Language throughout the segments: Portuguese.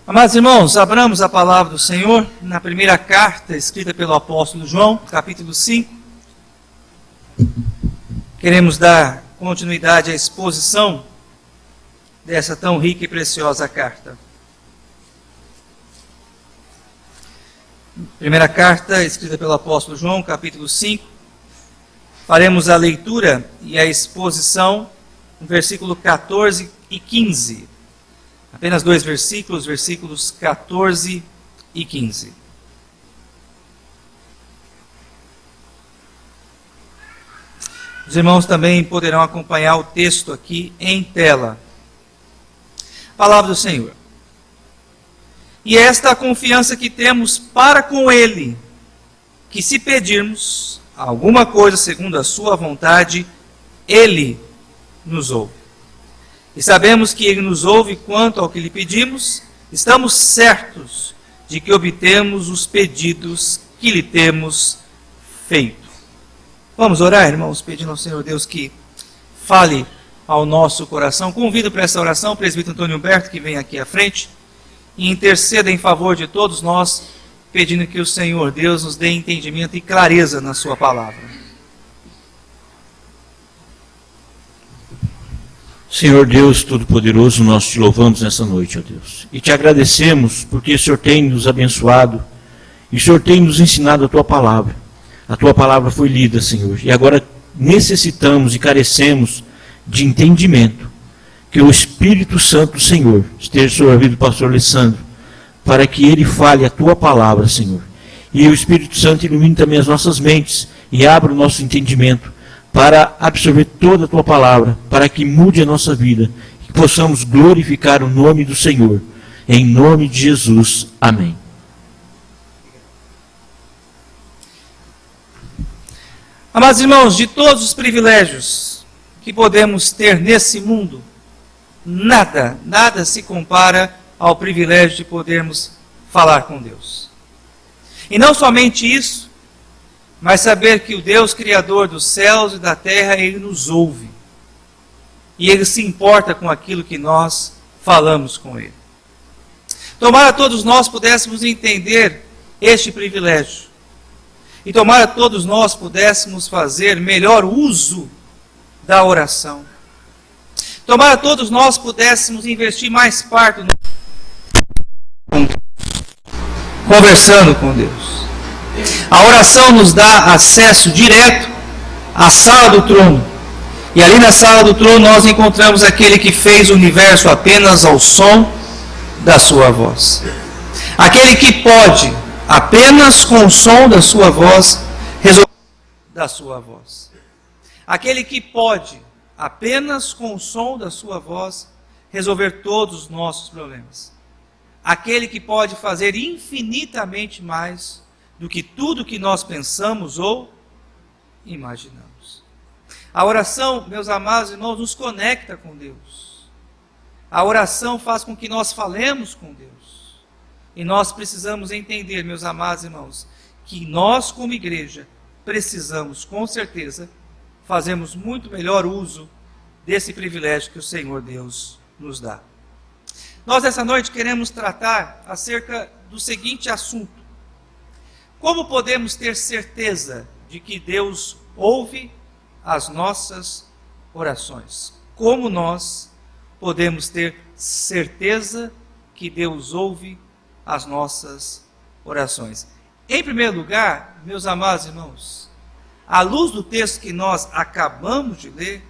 Amados irmãos, abramos a palavra do Senhor na primeira carta escrita pelo apóstolo João, capítulo 5. Queremos dar continuidade à exposição dessa tão rica e preciosa carta. Primeira carta escrita pelo apóstolo João, capítulo 5. Faremos a leitura e a exposição no versículo 14 e 15. Apenas dois versículos, versículos 14 e 15. Os irmãos também poderão acompanhar o texto aqui em tela. Palavra do Senhor. E esta é a confiança que temos para com Ele, que se pedirmos alguma coisa segundo a sua vontade, Ele nos ouve. E sabemos que Ele nos ouve quanto ao que lhe pedimos, estamos certos de que obtemos os pedidos que lhe temos feito. Vamos orar, irmãos, pedindo ao Senhor Deus que fale ao nosso coração. Convido para essa oração o presbítero Antônio Humberto, que vem aqui à frente, e interceda em favor de todos nós, pedindo que o Senhor Deus nos dê entendimento e clareza na sua palavra. Senhor Deus Todo-Poderoso, nós te louvamos nessa noite, ó Deus. E te agradecemos porque o Senhor tem nos abençoado e o Senhor tem nos ensinado a tua palavra. A tua palavra foi lida, Senhor. E agora necessitamos e carecemos de entendimento. Que o Espírito Santo do Senhor esteja sobre a vida do pastor Alessandro, para que ele fale a tua palavra, Senhor. E o Espírito Santo ilumine também as nossas mentes e abra o nosso entendimento para absorver toda a tua palavra, para que mude a nossa vida, que possamos glorificar o nome do Senhor. Em nome de Jesus. Amém. Amados irmãos, de todos os privilégios que podemos ter nesse mundo, nada se compara ao privilégio de podermos falar com Deus. E não somente isso, mas saber que o Deus Criador dos céus e da terra, Ele nos ouve. E Ele se importa com aquilo que nós falamos com Ele. Tomara todos nós pudéssemos entender este privilégio. E tomara todos nós pudéssemos fazer melhor uso da oração. Tomara todos nós pudéssemos investir mais parte conversando com Deus. A oração nos dá acesso direto à sala do trono. E ali na sala do trono nós encontramos aquele que fez o universo apenas ao som da sua voz. Aquele que pode, apenas com o som da sua voz, resolver da sua voz. Aquele que pode, apenas com o som da sua voz, resolver todos os nossos problemas. Aquele que pode fazer infinitamente mais do que tudo que nós pensamos ou imaginamos. A oração, meus amados irmãos, nos conecta com Deus. A oração faz com que nós falemos com Deus. E nós precisamos entender, meus amados irmãos, que nós como igreja precisamos, com certeza, fazermos muito melhor uso desse privilégio que o Senhor Deus nos dá. Nós, essa noite, queremos tratar acerca do seguinte assunto: como podemos ter certeza de que Deus ouve as nossas orações? Como nós podemos ter certeza que Deus ouve as nossas orações? Em primeiro lugar, meus amados irmãos, à luz do texto que nós acabamos de ler,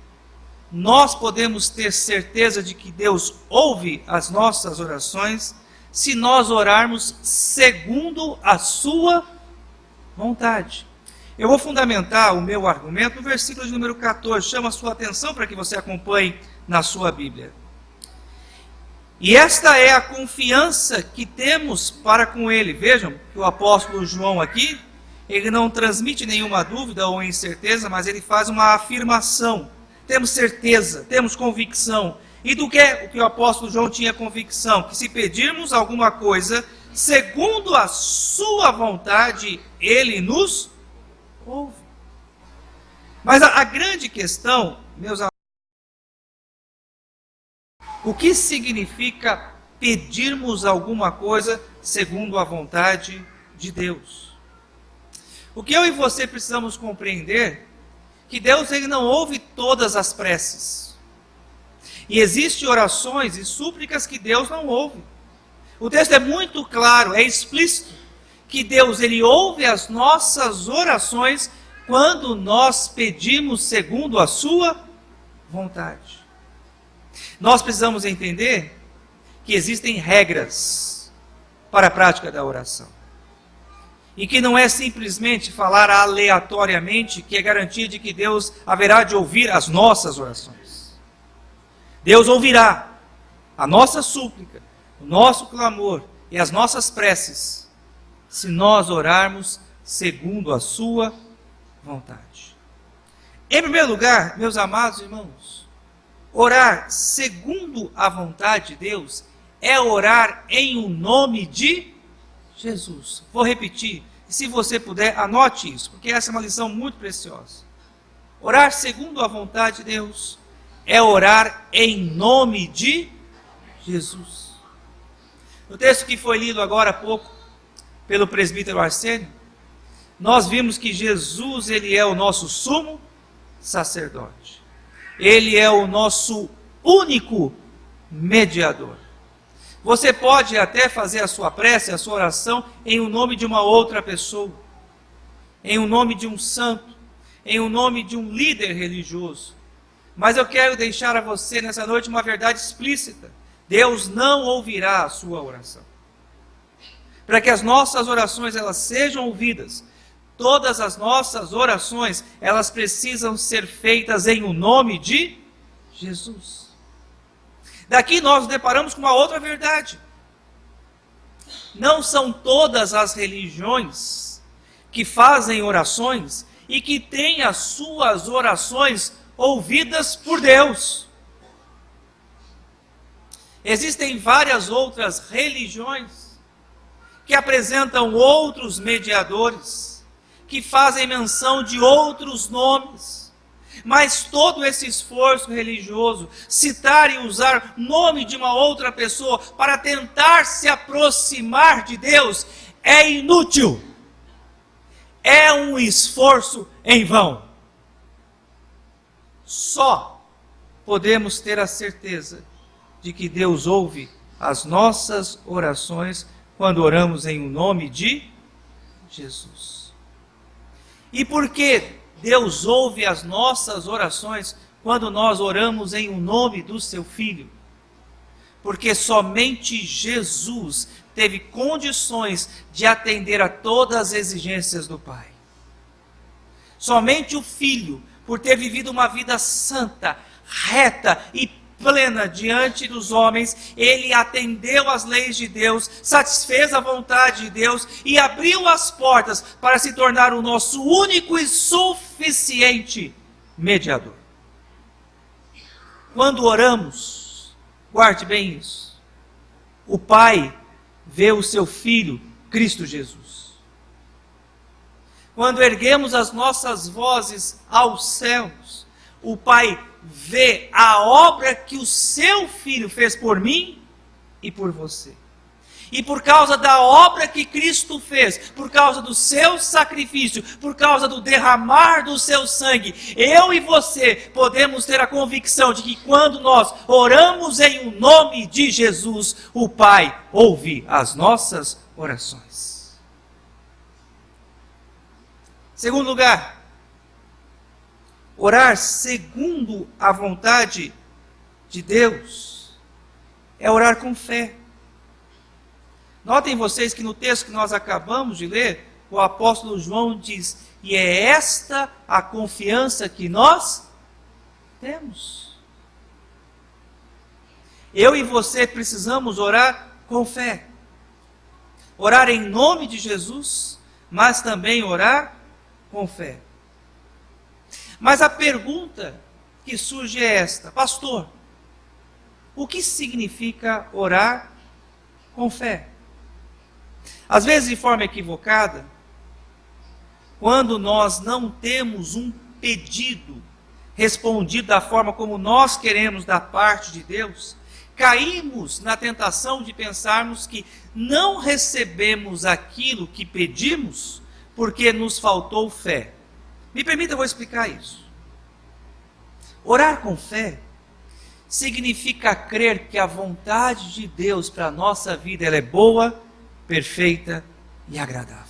nós podemos ter certeza de que Deus ouve as nossas orações se nós orarmos segundo a sua vontade. Eu vou fundamentar o meu argumento no versículo de número 14. Chama a sua atenção para que você acompanhe na sua Bíblia. E esta é a confiança que temos para com Ele. Vejam que o apóstolo João aqui, ele não transmite nenhuma dúvida ou incerteza, mas ele faz uma afirmação. Temos certeza, temos convicção. E do que é o que o apóstolo João tinha convicção? Que se pedirmos alguma coisa, segundo a sua vontade, Ele nos ouve. Mas a grande questão, meus amigos, o que significa pedirmos alguma coisa segundo a vontade de Deus. O que eu e você precisamos compreender, que Deus ele não ouve todas as preces. E existem orações e súplicas que Deus não ouve. O texto é muito claro, é explícito, que Deus ele ouve as nossas orações quando nós pedimos segundo a sua vontade. Nós precisamos entender que existem regras para a prática da oração. E que não é simplesmente falar aleatoriamente que é garantia de que Deus haverá de ouvir as nossas orações. Deus ouvirá a nossa súplica, o nosso clamor e as nossas preces, se nós orarmos segundo a sua vontade. Em primeiro lugar, meus amados irmãos, orar segundo a vontade de Deus é orar em o nome de Jesus. Vou repetir, se você puder, anote isso, porque essa é uma lição muito preciosa. Orar segundo a vontade de Deus é orar em nome de Jesus. No texto que foi lido agora há pouco pelo presbítero Arsênio, nós vimos que Jesus ele é o nosso sumo sacerdote. Ele é o nosso único mediador. Você pode até fazer a sua prece, a sua oração, em o nome de uma outra pessoa, em o nome de um santo, em o nome de um líder religioso. Mas eu quero deixar a você nessa noite uma verdade explícita. Deus não ouvirá a sua oração. Para que as nossas orações elas sejam ouvidas, todas as nossas orações, elas precisam ser feitas em o nome de Jesus. Daqui nós nos deparamos com uma outra verdade. Não são todas as religiões que fazem orações e que têm as suas orações ouvidas por Deus. Existem várias outras religiões que apresentam outros mediadores, que fazem menção de outros nomes. Mas todo esse esforço religioso, citar e usar nome de uma outra pessoa para tentar se aproximar de Deus, é inútil. É um esforço em vão. Só podemos ter a certeza de que Deus ouve as nossas orações quando oramos em o nome de Jesus. E por que Deus ouve as nossas orações quando nós oramos em o nome do seu Filho? Porque somente Jesus teve condições de atender a todas as exigências do Pai. Somente o Filho, por ter vivido uma vida santa, reta e plena diante dos homens, ele atendeu às leis de Deus, satisfez a vontade de Deus e abriu as portas para se tornar o nosso único e suficiente mediador. Quando oramos, guarde bem isso, o Pai vê o seu Filho, Cristo Jesus. Quando erguemos as nossas vozes aos céus, o Pai vê a obra que o seu Filho fez por mim e por você. E por causa da obra que Cristo fez, por causa do seu sacrifício, por causa do derramar do seu sangue, eu e você podemos ter a convicção de que quando nós oramos em o nome de Jesus, o Pai ouve as nossas orações. Segundo lugar, orar segundo a vontade de Deus é orar com fé. Notem vocês que no texto que nós acabamos de ler, o apóstolo João diz: e é esta a confiança que nós temos. Eu e você precisamos orar com fé. Orar em nome de Jesus, mas também orar com fé. Mas a pergunta que surge é esta: pastor, o que significa orar com fé? Às vezes, de forma equivocada, quando nós não temos um pedido respondido da forma como nós queremos da parte de Deus, caímos na tentação de pensarmos que não recebemos aquilo que pedimos porque nos faltou fé. Me permita, eu vou explicar isso. Orar com fé significa crer que a vontade de Deus para a nossa vida ela é boa, perfeita e agradável.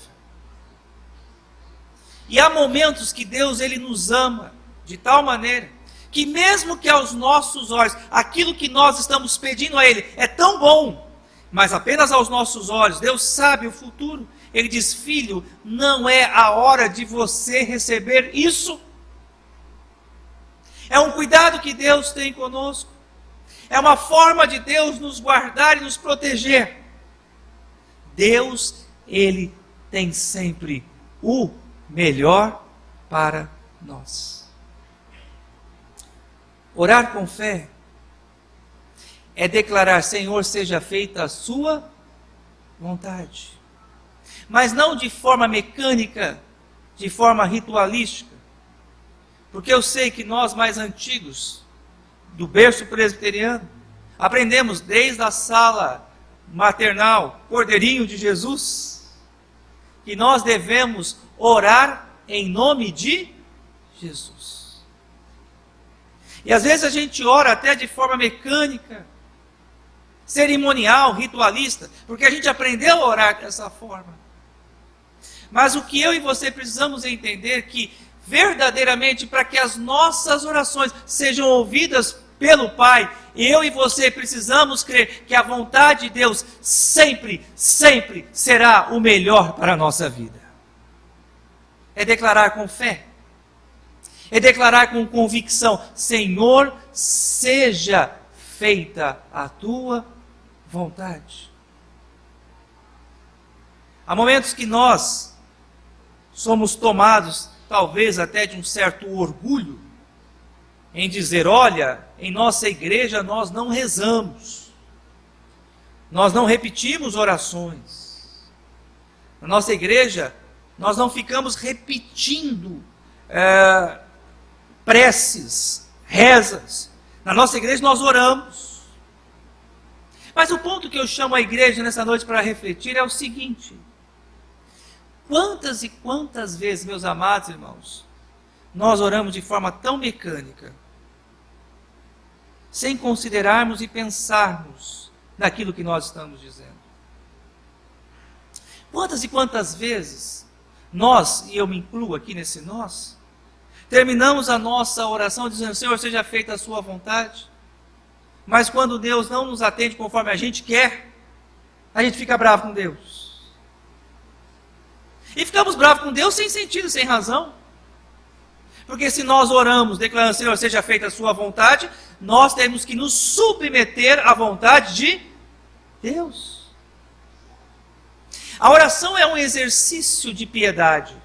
E há momentos que Deus ele nos ama de tal maneira que mesmo que aos nossos olhos aquilo que nós estamos pedindo a Ele é tão bom, mas apenas aos nossos olhos, Deus sabe o futuro. Ele diz: filho, não é a hora de você receber isso. É um cuidado que Deus tem conosco. É uma forma de Deus nos guardar e nos proteger. Deus, Ele tem sempre o melhor para nós. Orar com fé é declarar: Senhor, seja feita a sua vontade. Mas não de forma mecânica, de forma ritualística. Porque eu sei que nós mais antigos, do berço presbiteriano, aprendemos desde a sala maternal, Cordeirinho de Jesus, que nós devemos orar em nome de Jesus. E às vezes a gente ora até de forma mecânica, cerimonial, ritualista, porque a gente aprendeu a orar dessa forma. Mas o que eu e você precisamos entender que verdadeiramente para que as nossas orações sejam ouvidas pelo Pai, eu e você precisamos crer que a vontade de Deus sempre, sempre será o melhor para a nossa vida. É declarar com fé. É declarar com convicção: Senhor, seja feita a tua vontade. Há momentos que nós somos tomados, talvez até de um certo orgulho, em dizer: olha, em nossa igreja nós não rezamos, nós não repetimos orações, na nossa igreja nós não ficamos repetindo preces, rezas, na nossa igreja nós oramos. Mas o ponto que eu chamo a igreja nessa noite para refletir é o seguinte: quantas e quantas vezes, meus amados irmãos, nós oramos de forma tão mecânica, sem considerarmos e pensarmos naquilo que nós estamos dizendo. Quantas e quantas vezes nós, e eu me incluo aqui nesse nós, terminamos a nossa oração dizendo: Senhor, seja feita a sua vontade, mas quando Deus não nos atende conforme a gente quer, a gente fica bravo com Deus. E ficamos bravos com Deus sem sentido, sem razão. Porque se nós oramos declarando: Senhor, seja feita a sua vontade, nós temos que nos submeter à vontade de Deus. A oração é um exercício de piedade.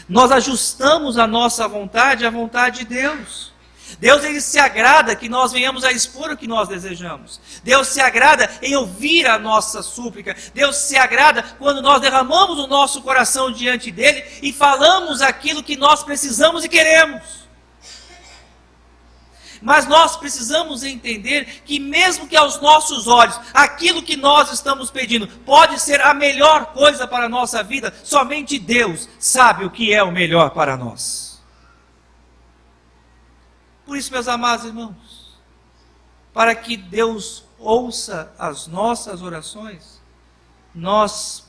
Nós ajustamos a nossa vontade à vontade de Deus. Deus, ele se agrada que nós venhamos a expor o que nós desejamos. Deus se agrada em ouvir a nossa súplica. Deus se agrada quando nós derramamos o nosso coração diante dele e falamos aquilo que nós precisamos e queremos. Mas nós precisamos entender que mesmo que aos nossos olhos, aquilo que nós estamos pedindo pode ser a melhor coisa para a nossa vida, somente Deus sabe o que é o melhor para nós. Por isso, meus amados irmãos, para que Deus ouça as nossas orações, nós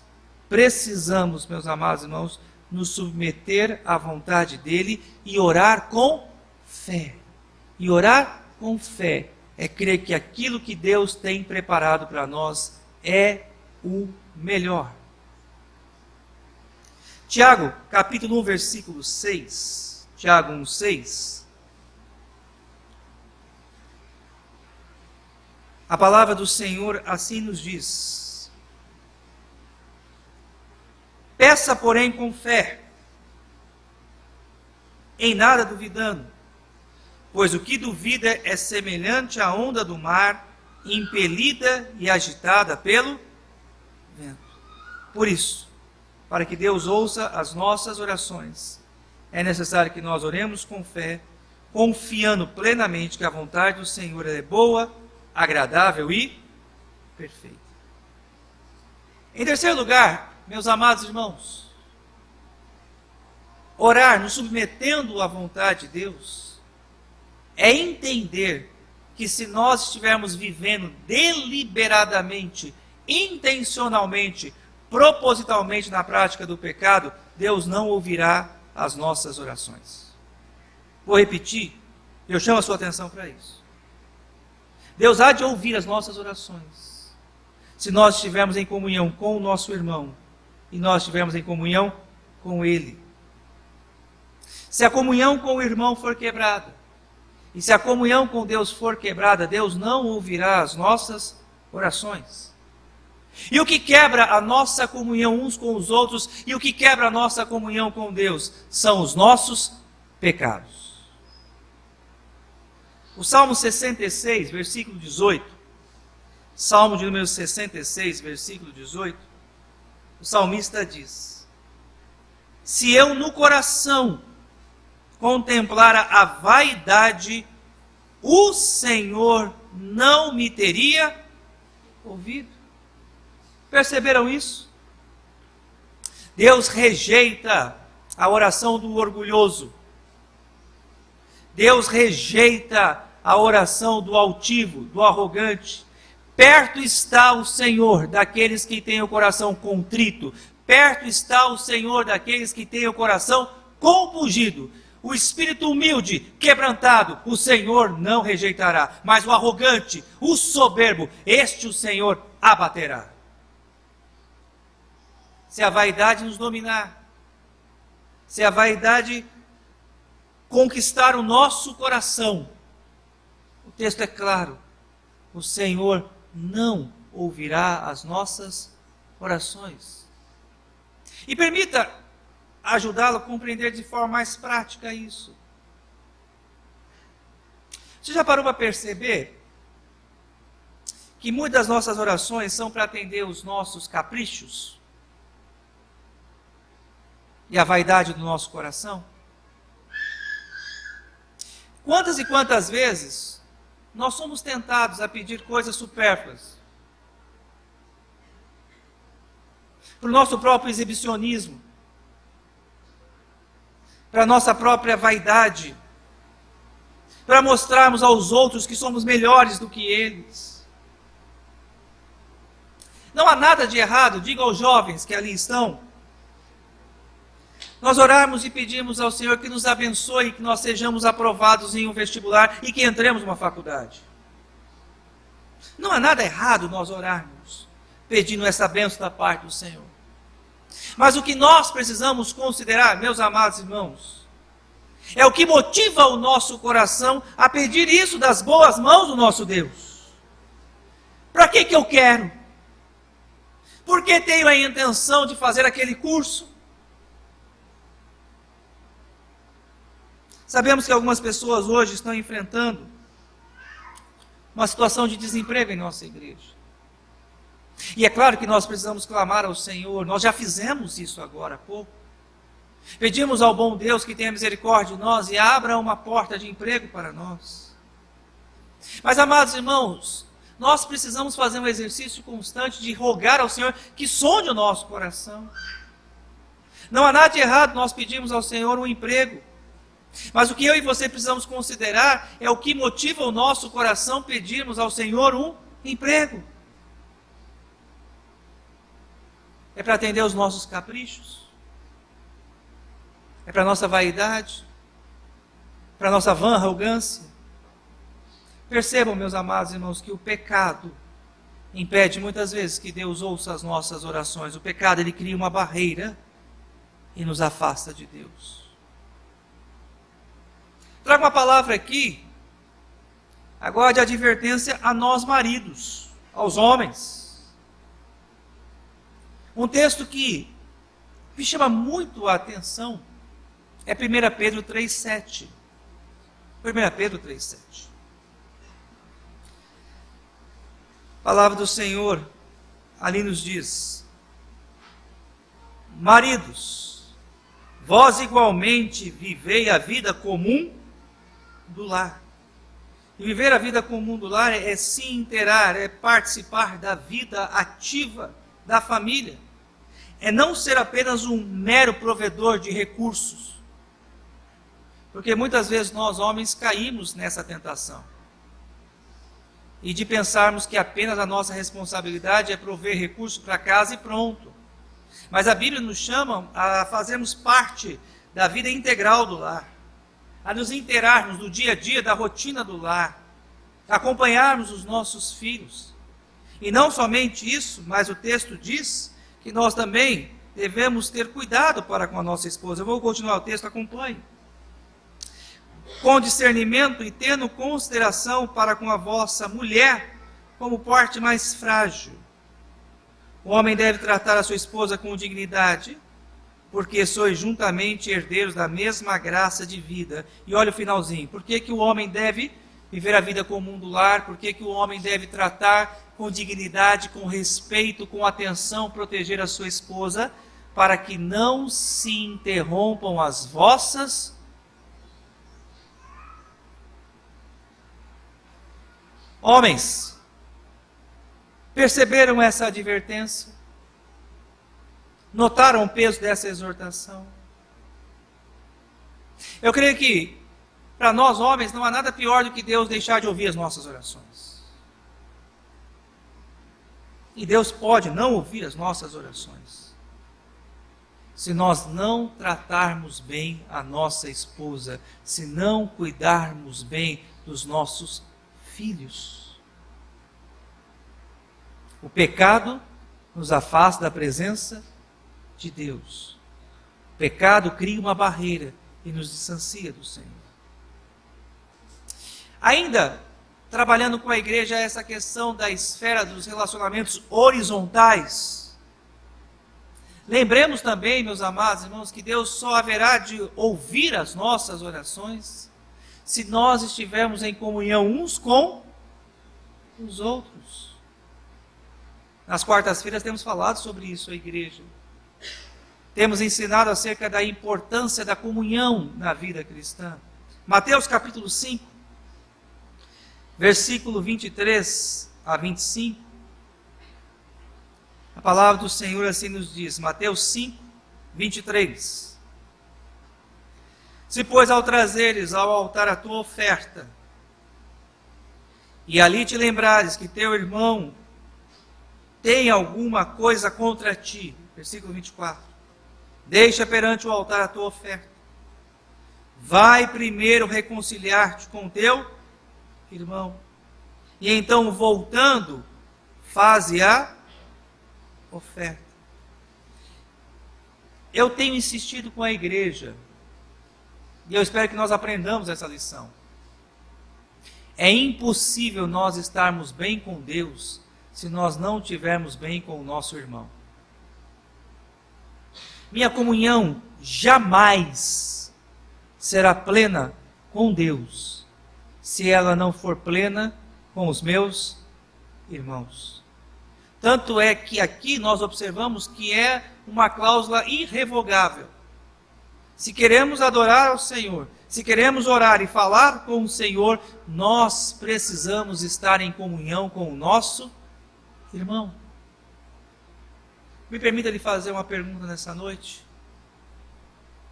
precisamos, meus amados irmãos, nos submeter à vontade dele e orar com fé. E orar com fé é crer que aquilo que Deus tem preparado para nós é o melhor. Tiago, capítulo 1, versículo 6. Tiago 1, 6. A palavra do Senhor assim nos diz: peça, porém, com fé, em nada duvidando, pois o que duvida é semelhante à onda do mar, impelida e agitada pelo vento. Por isso, para que Deus ouça as nossas orações, é necessário que nós oremos com fé, confiando plenamente que a vontade do Senhor é boa, agradável e perfeita. Em terceiro lugar, meus amados irmãos, orar nos submetendo à vontade de Deus é entender que se nós estivermos vivendo deliberadamente, intencionalmente, propositalmente na prática do pecado, Deus não ouvirá as nossas orações. Vou repetir, eu chamo a sua atenção para isso. Deus há de ouvir as nossas orações, se nós estivermos em comunhão com o nosso irmão, e nós estivermos em comunhão com Ele. Se a comunhão com o irmão for quebrada, e se a comunhão com Deus for quebrada, Deus não ouvirá as nossas orações. E o que quebra a nossa comunhão uns com os outros, e o que quebra a nossa comunhão com Deus, são os nossos pecados. O Salmo 66, versículo 18, Salmo de número 66, versículo 18, o salmista diz: se eu no coração contemplara a vaidade, o Senhor não me teria ouvido. Perceberam isso? Deus rejeita a oração do orgulhoso. Deus rejeita a oração do altivo, do arrogante. Perto está o Senhor daqueles que têm o coração contrito. Perto está o Senhor daqueles que têm o coração compungido. O espírito humilde, quebrantado, o Senhor não rejeitará. Mas o arrogante, o soberbo, este o Senhor abaterá. Se a vaidade nos dominar, se a vaidade conquistar o nosso coração, o texto é claro, o Senhor não ouvirá as nossas orações. E permita ajudá-lo a compreender de forma mais prática isso. Você já parou para perceber que muitas das nossas orações são para atender os nossos caprichos e a vaidade do nosso coração? Quantas e quantas vezes nós somos tentados a pedir coisas supérfluas para o nosso próprio exibicionismo, para a nossa própria vaidade, para mostrarmos aos outros que somos melhores do que eles. Não há nada de errado, digo aos jovens que ali estão, nós orarmos e pedimos ao Senhor que nos abençoe, que nós sejamos aprovados em um vestibular e que entremos numa faculdade. Não há nada errado nós orarmos, pedindo essa bênção da parte do Senhor. Mas o que nós precisamos considerar, meus amados irmãos, é o que motiva o nosso coração a pedir isso das boas mãos do nosso Deus. Para que eu quero? Por que tenho a intenção de fazer aquele curso? Sabemos que algumas pessoas hoje estão enfrentando uma situação de desemprego em nossa igreja. E é claro que nós precisamos clamar ao Senhor, nós já fizemos isso agora há pouco. Pedimos ao bom Deus que tenha misericórdia de nós e abra uma porta de emprego para nós. Mas, amados irmãos, nós precisamos fazer um exercício constante de rogar ao Senhor que sonde o nosso coração. Não há nada de errado nós pedimos ao Senhor um emprego. Mas o que eu e você precisamos considerar é o que motiva o nosso coração pedirmos ao Senhor um emprego. É para atender os nossos caprichos? É para a nossa vaidade? Para a nossa vã arrogância? Percebam, meus amados irmãos, que o pecado impede muitas vezes que Deus ouça as nossas orações. O pecado, ele cria uma barreira e nos afasta de Deus. Trago uma palavra aqui, agora de advertência a nós maridos, aos homens. Um texto que me chama muito a atenção é 1 Pedro 3,7. 1 Pedro 3,7. A palavra do Senhor ali nos diz: maridos, vós igualmente vivei a vida comum do lar, E viver a vida comum do lar é se inteirar, é participar da vida ativa da família. É não ser apenas um mero provedor de recursos. Porque muitas vezes nós homens caímos nessa tentação. E de pensarmos que apenas a nossa responsabilidade é prover recursos para casa e pronto. Mas a Bíblia nos chama a fazermos parte da vida integral do lar. A nos inteirarmos do dia a dia, da rotina do lar, acompanharmos os nossos filhos. E não somente isso, mas o texto diz que nós também devemos ter cuidado para com a nossa esposa. Eu vou continuar o texto, acompanhe. Com discernimento e tendo consideração para com a vossa mulher como parte mais frágil. O homem deve tratar a sua esposa com dignidade, porque sois juntamente herdeiros da mesma graça de vida. E olha o finalzinho. Por que que o homem deve viver a vida comum do lar? Por que que o homem deve tratar com dignidade, com respeito, com atenção, proteger a sua esposa? Para que não se interrompam as vossas. Homens, perceberam essa advertência? Notaram o peso dessa exortação? Eu creio que, para nós homens, não há nada pior do que Deus deixar de ouvir as nossas orações. E Deus pode não ouvir as nossas orações, se nós não tratarmos bem a nossa esposa, se não cuidarmos bem dos nossos filhos. O pecado nos afasta da presença de Deus. O pecado cria uma barreira e nos distancia do Senhor. Ainda trabalhando com a igreja essa questão da esfera dos relacionamentos horizontais. Lembremos também, meus amados irmãos, que Deus só haverá de ouvir as nossas orações se nós estivermos em comunhão uns com os outros. Nas quartas-feiras temos falado sobre isso, a igreja. Temos ensinado acerca da importância da comunhão na vida cristã. Mateus capítulo 5, versículo 23 a 25. A palavra do Senhor assim nos diz, Mateus 5, 23. Se, pois, ao trazeres ao altar a tua oferta, e ali te lembrares que teu irmão tem alguma coisa contra ti, versículo 24, deixa perante o altar a tua oferta, vai primeiro reconciliar-te com teu irmão, e então voltando, faze a oferta. Eu tenho insistido com a igreja, e eu espero que nós aprendamos essa lição. É impossível nós estarmos bem com Deus se nós não estivermos bem com o nosso irmão. Minha comunhão jamais será plena com Deus se ela não for plena com os meus irmãos. Tanto é que aqui nós observamos que é uma cláusula irrevogável. Se queremos adorar ao Senhor, se queremos orar e falar com o Senhor, nós precisamos estar em comunhão com o nosso irmão. Me permita lhe fazer uma pergunta nessa noite.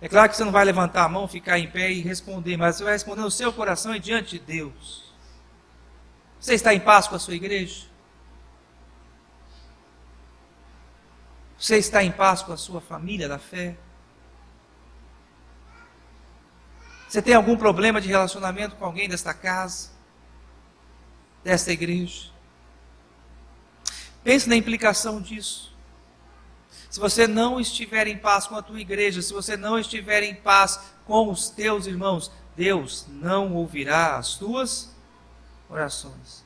É claro que você não vai levantar a mão, ficar em pé e responder, mas você vai responder no seu coração e diante de Deus. Você está em paz com a sua igreja? Você está em paz com a sua família da fé? Você tem algum problema de relacionamento com alguém desta casa, desta igreja? Pense na implicação disso. Se você não estiver em paz com a tua igreja, se você não estiver em paz com os teus irmãos, Deus não ouvirá as tuas orações.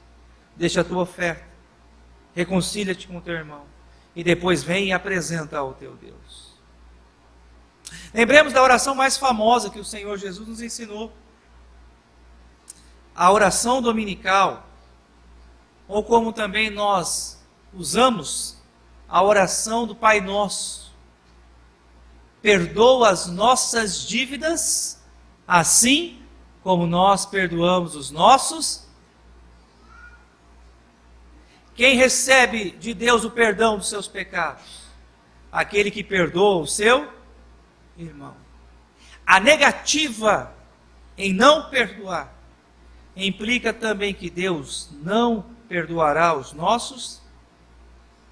Deixa a tua oferta, reconcilia-te com o teu irmão, e depois vem e apresenta ao teu Deus. Lembremos da oração mais famosa que o Senhor Jesus nos ensinou. A oração dominical, ou como também nós usamos, a oração do Pai Nosso. Perdoa as nossas dívidas, assim como nós perdoamos os nossos Quem recebe de Deus o perdão dos seus pecados? Aquele que perdoa o seu irmão. A negativa em não perdoar implica também que Deus não perdoará os nossos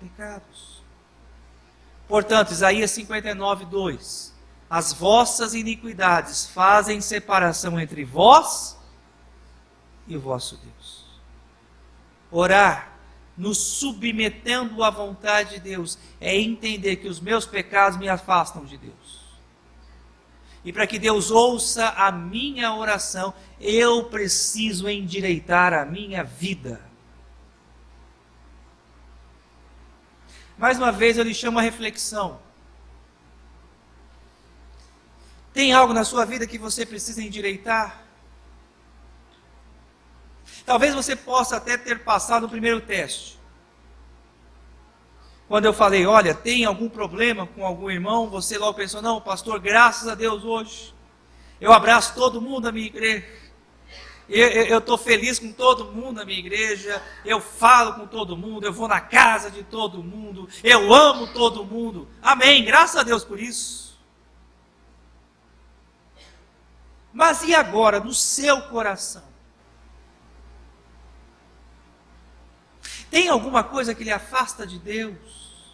pecados. Portanto, Isaías 59, 2: as vossas iniquidades fazem separação entre vós e o vosso Deus. Orar, nos submetendo à vontade de Deus, é entender que os meus pecados me afastam de Deus. E para que Deus ouça a minha oração, eu preciso endireitar a minha vida. Mais uma vez eu lhe chamo a reflexão. Tem algo na sua vida que você precisa endireitar? Talvez você possa até ter passado o primeiro teste. Quando eu falei, olha, tem algum problema com algum irmão? Você logo pensou, não, pastor, graças a Deus hoje eu abraço todo mundo da minha igreja. Eu estou feliz com todo mundo na minha igreja, eu falo com todo mundo, eu vou na casa de todo mundo, eu amo todo mundo. Amém, graças a Deus por isso. Mas e agora, no seu coração? Tem alguma coisa que lhe afasta de Deus?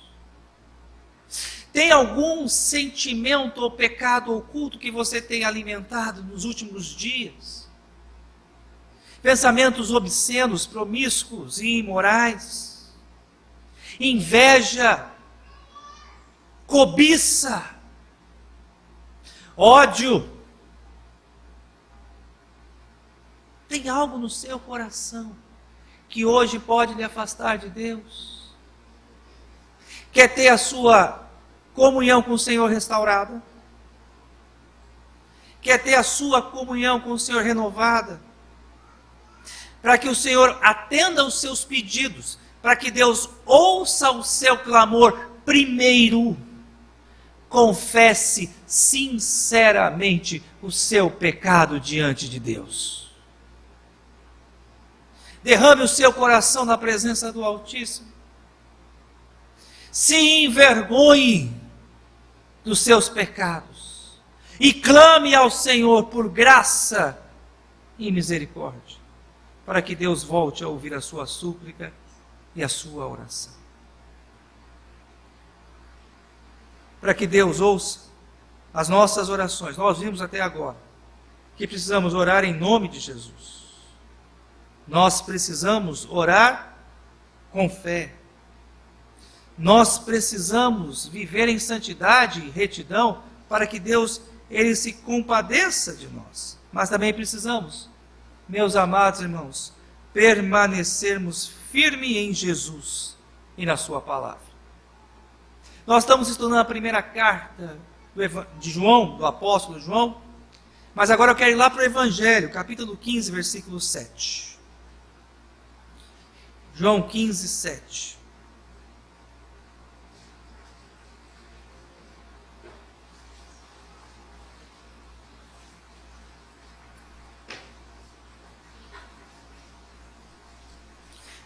Tem algum sentimento ou pecado oculto que você tem alimentado nos últimos dias? Pensamentos obscenos, promíscuos e imorais? Inveja, cobiça, ódio? Tem algo no seu coração que hoje pode lhe afastar de Deus? Quer ter a sua comunhão com o Senhor restaurada? Quer ter a sua comunhão com o Senhor renovada? Para que o Senhor atenda os seus pedidos, para que Deus ouça o seu clamor, primeiro, confesse sinceramente o seu pecado diante de Deus. Derrame o seu coração na presença do Altíssimo. Se envergonhe dos seus pecados e clame ao Senhor por graça e misericórdia, para que Deus volte a ouvir a sua súplica e a sua oração. Para que Deus ouça as nossas orações. Nós vimos até agora que precisamos orar em nome de Jesus. Nós precisamos orar com fé. Nós precisamos viver em santidade e retidão para que Deus, Ele se compadeça de nós. Mas também precisamos, meus amados irmãos, permanecermos firmes em Jesus e na sua palavra. Nós estamos estudando a primeira carta de João, do apóstolo João, mas agora eu quero ir lá para o Evangelho, capítulo 15, versículo 7. João 15, 7.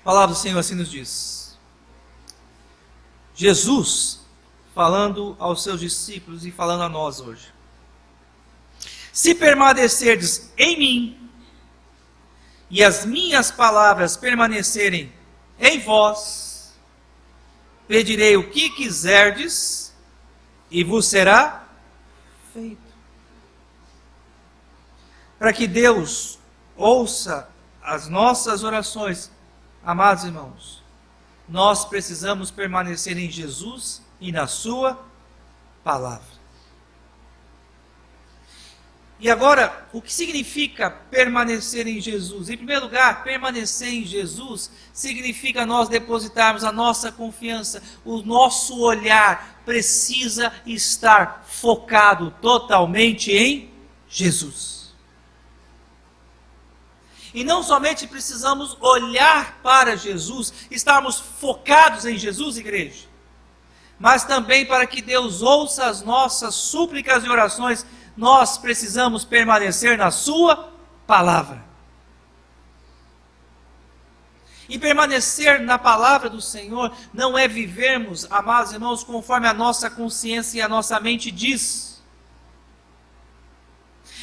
A palavra do Senhor assim nos diz. Jesus, falando aos seus discípulos e falando a nós hoje. Se permanecerdes em mim, e as minhas palavras permanecerem em vós, pedirei o que quiserdes, e vos será feito. Para que Deus ouça as nossas orações, amados irmãos, nós precisamos permanecer em Jesus e na sua palavra. E agora, o que significa permanecer em Jesus? Em primeiro lugar, permanecer em Jesus significa nós depositarmos a nossa confiança, o nosso olhar precisa estar focado totalmente em Jesus. E não somente precisamos olhar para Jesus, estarmos focados em Jesus, igreja, mas também para que Deus ouça as nossas súplicas e orações, nós precisamos permanecer na sua palavra. E permanecer na palavra do Senhor não é vivermos, amados irmãos, conforme a nossa consciência e a nossa mente diz.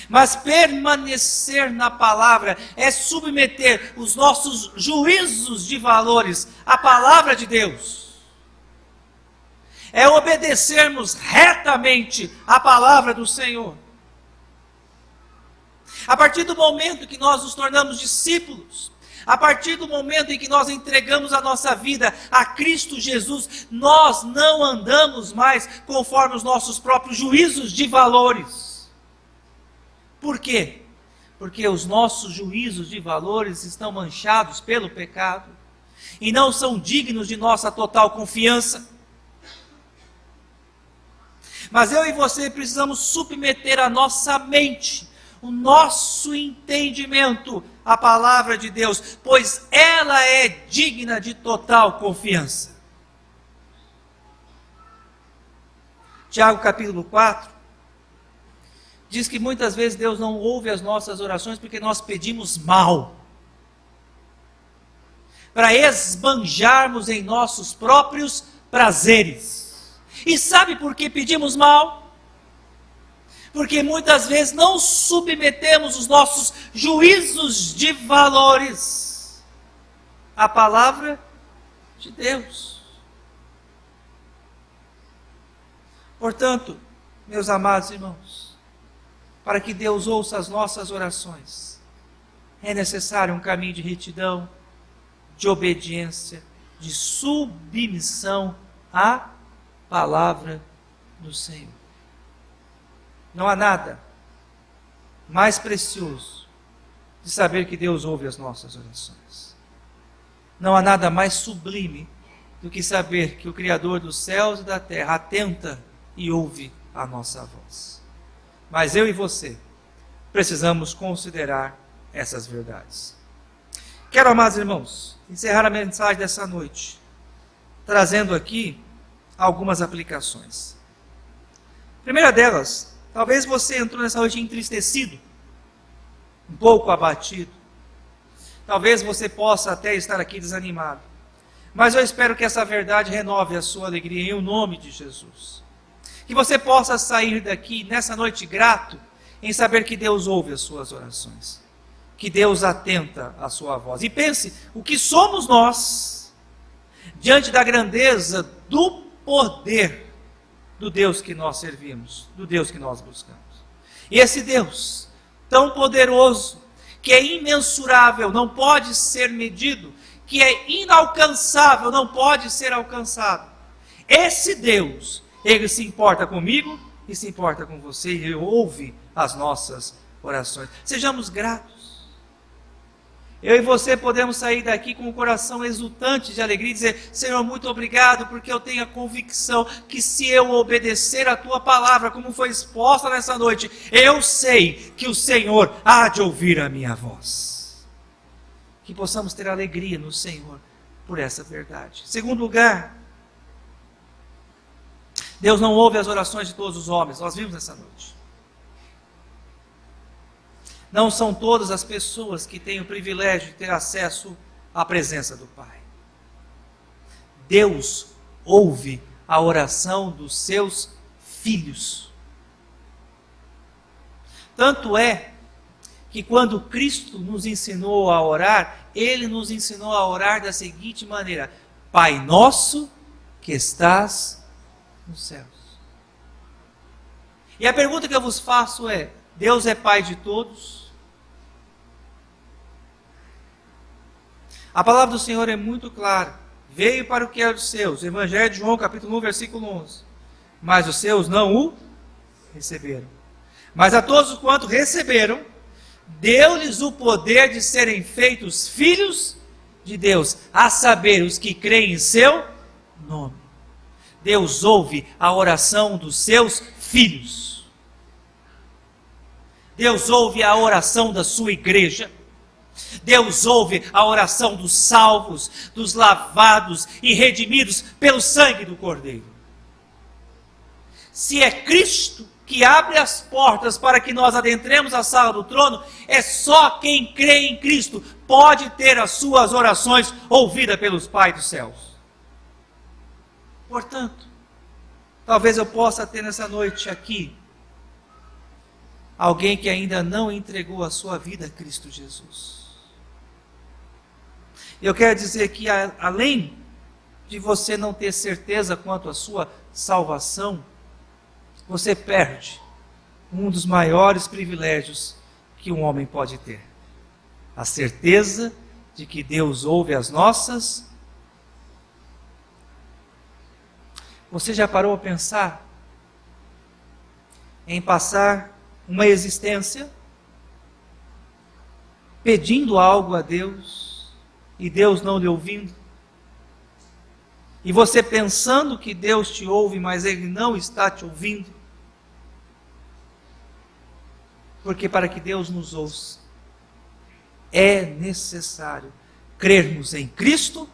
Mas permanecer na palavra é submeter os nossos juízos de valores à palavra de Deus. É obedecermos retamente à palavra do Senhor. A partir do momento que nós nos tornamos discípulos, a partir do momento em que nós entregamos a nossa vida a Cristo Jesus, nós não andamos mais conforme os nossos próprios juízos de valores. Por quê? Porque os nossos juízos de valores estão manchados pelo pecado e não são dignos de nossa total confiança. Mas eu e você precisamos submeter a nossa mente, o nosso entendimento à palavra de Deus, pois ela é digna de total confiança. Tiago capítulo 4 diz que muitas vezes Deus não ouve as nossas orações porque nós pedimos mal, para esbanjarmos em nossos próprios prazeres. E sabe por que pedimos mal? Porque muitas vezes não submetemos os nossos juízos de valores à palavra de Deus. Portanto, meus amados irmãos, para que Deus ouça as nossas orações, é necessário um caminho de retidão, de obediência, de submissão à palavra do Senhor. Não há nada mais precioso de saber que Deus ouve as nossas orações. Não há nada mais sublime do que saber que o Criador dos céus e da terra atenta e ouve a nossa voz. Mas eu e você precisamos considerar essas verdades. Quero, amados irmãos, encerrar a mensagem dessa noite, trazendo aqui algumas aplicações. A primeira delas, talvez você entrou nessa noite entristecido, um pouco abatido. Talvez você possa até estar aqui desanimado. Mas eu espero que essa verdade renove a sua alegria em nome de Jesus. Que você possa sair daqui nessa noite grato em saber que Deus ouve as suas orações. Que Deus atenta à sua voz. E pense, o que somos nós diante da grandeza do poder do Deus que nós servimos, do Deus que nós buscamos. E esse Deus, tão poderoso, que é imensurável, não pode ser medido, que é inalcançável, não pode ser alcançado. Esse Deus, Ele se importa comigo e se importa com você, e Ele ouve as nossas orações. Sejamos gratos. Eu e você podemos sair daqui com o coração exultante de alegria e dizer: Senhor, muito obrigado, porque eu tenho a convicção que se eu obedecer a Tua palavra, como foi exposta nessa noite, eu sei que o Senhor há de ouvir a minha voz. Que possamos ter alegria no Senhor por essa verdade. Segundo lugar, Deus não ouve as orações de todos os homens, nós vimos nessa noite. Não são todas as pessoas que têm o privilégio de ter acesso à presença do Pai. Deus ouve a oração dos seus filhos. Tanto é que quando Cristo nos ensinou a orar, Ele nos ensinou a orar da seguinte maneira: Pai nosso que estás nos céus. E a pergunta que eu vos faço é: Deus é Pai de todos? A palavra do Senhor é muito clara. Veio para o que é dos seus. Evangelho de João, capítulo 1, versículo 11. Mas os seus não o receberam. Mas a todos quanto receberam, deu-lhes o poder de serem feitos filhos de Deus, a saber, os que creem em seu nome. Deus ouve a oração dos seus filhos. Deus ouve a oração da sua igreja. Deus ouve a oração dos salvos, dos lavados e redimidos pelo sangue do Cordeiro. Se é Cristo que abre as portas para que nós adentremos a sala do trono, é só quem crê em Cristo pode ter as suas orações ouvidas pelos Pai dos céus. Portanto, talvez eu possa ter nessa noite aqui alguém que ainda não entregou a sua vida a Cristo Jesus. Eu quero dizer que além de você não ter certeza quanto à sua salvação, você perde um dos maiores privilégios que um homem pode ter: a certeza de que Deus ouve as nossas. Você já parou a pensar em passar uma existência pedindo algo a Deus e Deus não lhe ouvindo? E você pensando que Deus te ouve, mas Ele não está te ouvindo? Porque para que Deus nos ouça, é necessário crermos em Cristo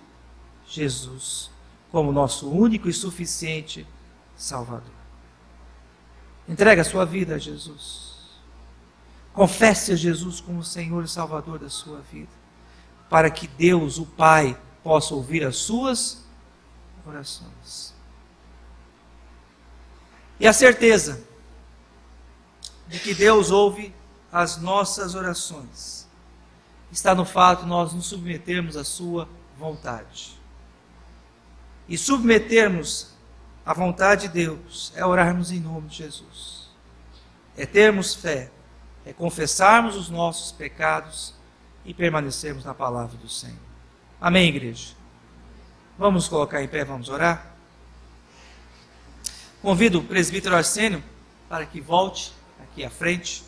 Jesus como nosso único e suficiente Salvador. Entregue a sua vida a Jesus. Confesse a Jesus como Senhor e Salvador da sua vida, para que Deus, o Pai, possa ouvir as suas orações. E a certeza de que Deus ouve as nossas orações está no fato de nós nos submetermos à sua vontade. E submetermos à vontade de Deus é orarmos em nome de Jesus, é termos fé, é confessarmos os nossos pecados e permanecermos na palavra do Senhor. Amém, igreja? Vamos nos colocar em pé, vamos orar? Convido o presbítero Arsênio para que volte aqui à frente.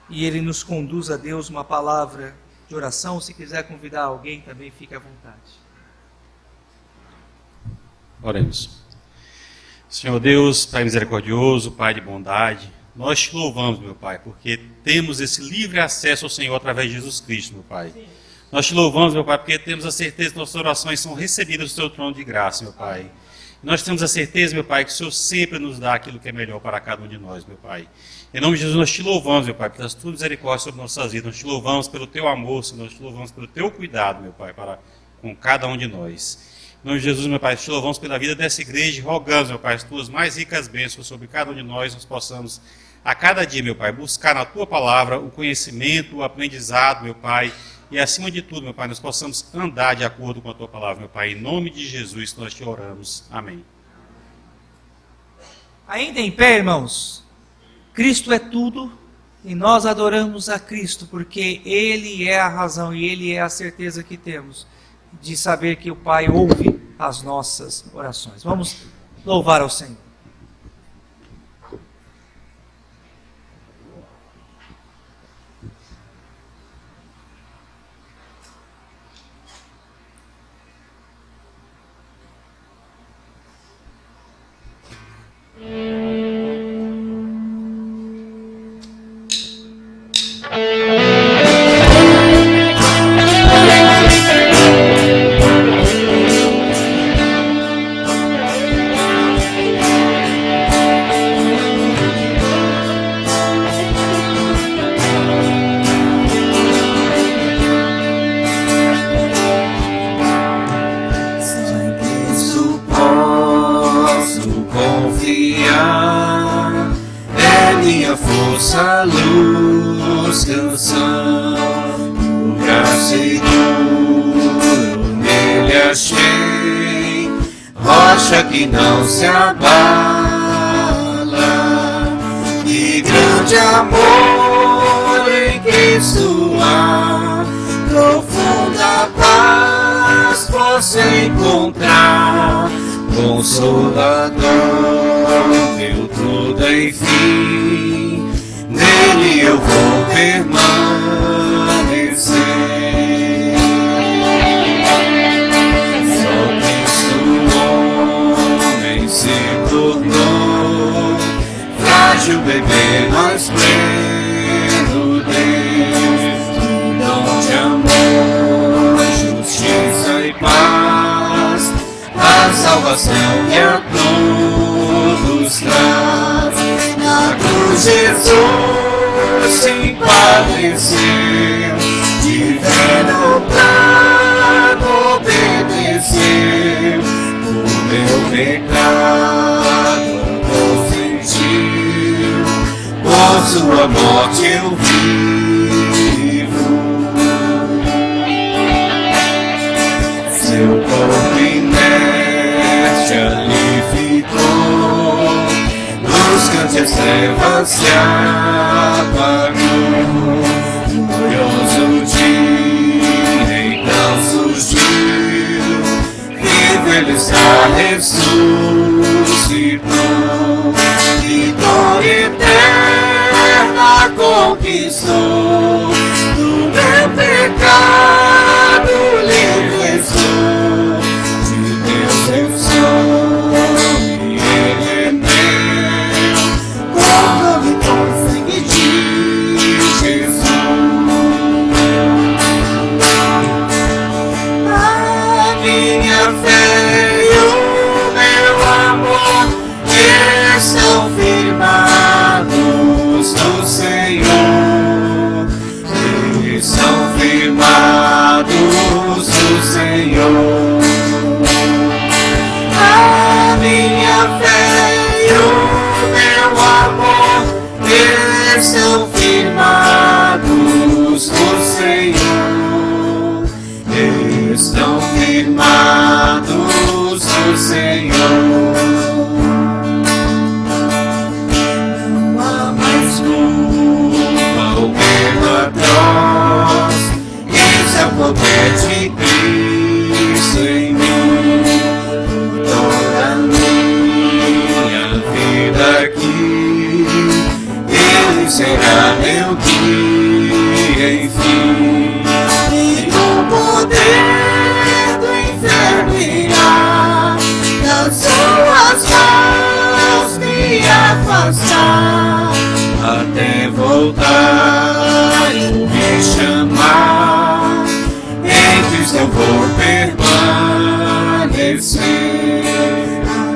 E ele nos conduz a Deus uma palavra de oração. Se quiser convidar alguém também, fique à vontade. Oremos. Senhor Deus, Pai misericordioso, Pai de bondade, nós te louvamos, meu Pai, porque temos esse livre acesso ao Senhor através de Jesus Cristo, meu Pai. Sim. Nós te louvamos, meu Pai, porque temos a certeza que nossas orações são recebidas do Teu trono de graça, meu Pai. Nós temos a certeza, meu Pai, que o Senhor sempre nos dá aquilo que é melhor para cada um de nós, meu Pai. Em nome de Jesus, nós te louvamos, meu Pai, pelas Tuas misericórdias sobre nossas vidas. Nós te louvamos pelo Teu amor, Senhor. Nós te louvamos pelo Teu cuidado, meu Pai, com cada um de nós. Em nome de Jesus, meu Pai, te louvamos pela vida dessa igreja e rogamos, meu Pai, as Tuas mais ricas bênçãos sobre cada um de nós. Nós possamos, a cada dia, meu Pai, buscar na Tua palavra o conhecimento, o aprendizado, meu Pai. E acima de tudo, meu Pai, nós possamos andar de acordo com a Tua palavra, meu Pai. Em nome de Jesus, nós te oramos. Amém. Ainda em pé, irmãos, Cristo é tudo e nós adoramos a Cristo porque Ele é a razão e Ele é a certeza que temos de saber que o Pai ouve as nossas orações. Vamos louvar ao Senhor. Que não se abala, e grande amor em Cristo há, profunda paz posso encontrar, Consolador, meu tudo enfim, nele eu vou permanecer. Frágil bebê, mas pleno Deus, dom de amor, justiça e paz, a salvação que a todos traz, na cruz Jesus se padeceu, divino plano obedeceu, o meu pecado consentiu, por sua morte eu vivo. Seu corpo inerte ali ficou, luz que ante as trevas se apagou. Glorioso dia então surgiu, vivo ele está, ressuscitou, vitória eterna conquistou, do meu pecado livre sou, de Deus eu sou e ele é meu, como com sangue de Jesus. A minha fé e o meu amor estão firmados no Senhor, estão firmados no Senhor. A minha fé e o meu amor estão firmados no Senhor, estão firmados no Senhor. Não há mais culpa ou medo atroz, esse é o poder de Cristo em mim. Toda a minha vida aqui, Ele será meu guia, enfim. E o poder do inferno irá das suas mãos me afastar, até voltar e me chamar. Em Cristo eu vou permanecer,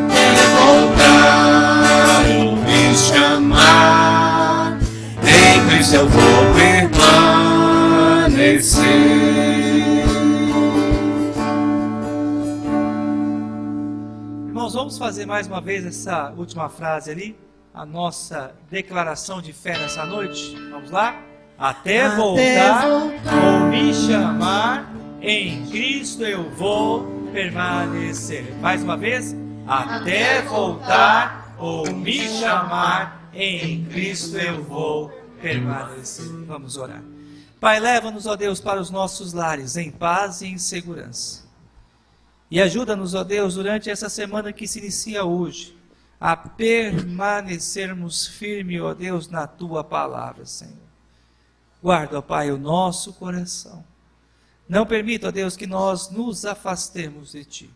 até voltar e me chamar. Em Cristo eu vou permanecer. Irmãos, vamos fazer mais uma vez essa última frase ali, a nossa declaração de fé nessa noite. Vamos lá? Até voltar ou me chamar, em Cristo eu vou permanecer. Mais uma vez. Até voltar ou me chamar, em Cristo eu vou permanecer. Vamos orar. Pai, leva-nos, ó Deus, para os nossos lares, em paz e em segurança. E ajuda-nos, ó Deus, durante essa semana que se inicia hoje, a permanecermos firmes, ó Deus, na Tua palavra, Senhor. Guarda, ó Pai, o nosso coração. Não permita, ó Deus, que nós nos afastemos de Ti.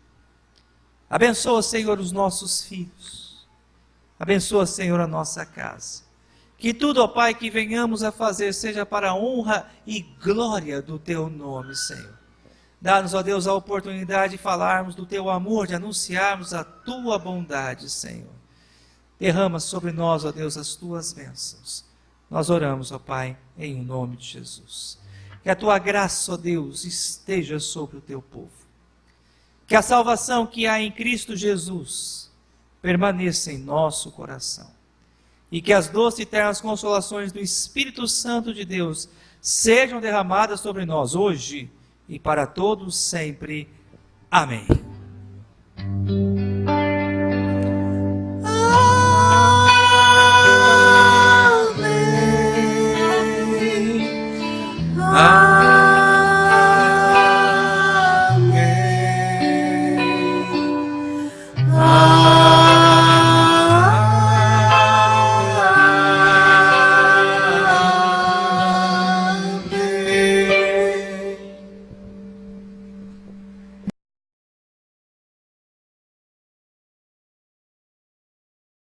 Abençoa, Senhor, os nossos filhos. Abençoa, Senhor, a nossa casa. Que tudo, ó Pai, que venhamos a fazer seja para a honra e glória do Teu nome, Senhor. Dá-nos, ó Deus, a oportunidade de falarmos do Teu amor, de anunciarmos a Tua bondade, Senhor. Derrama sobre nós, ó Deus, as Tuas bênçãos. Nós oramos, ó Pai, em nome de Jesus. Que a Tua graça, ó Deus, esteja sobre o Teu povo. Que a salvação que há em Cristo Jesus permaneça em nosso coração. E que as doces e ternas consolações do Espírito Santo de Deus sejam derramadas sobre nós hoje e para todos sempre. Amém.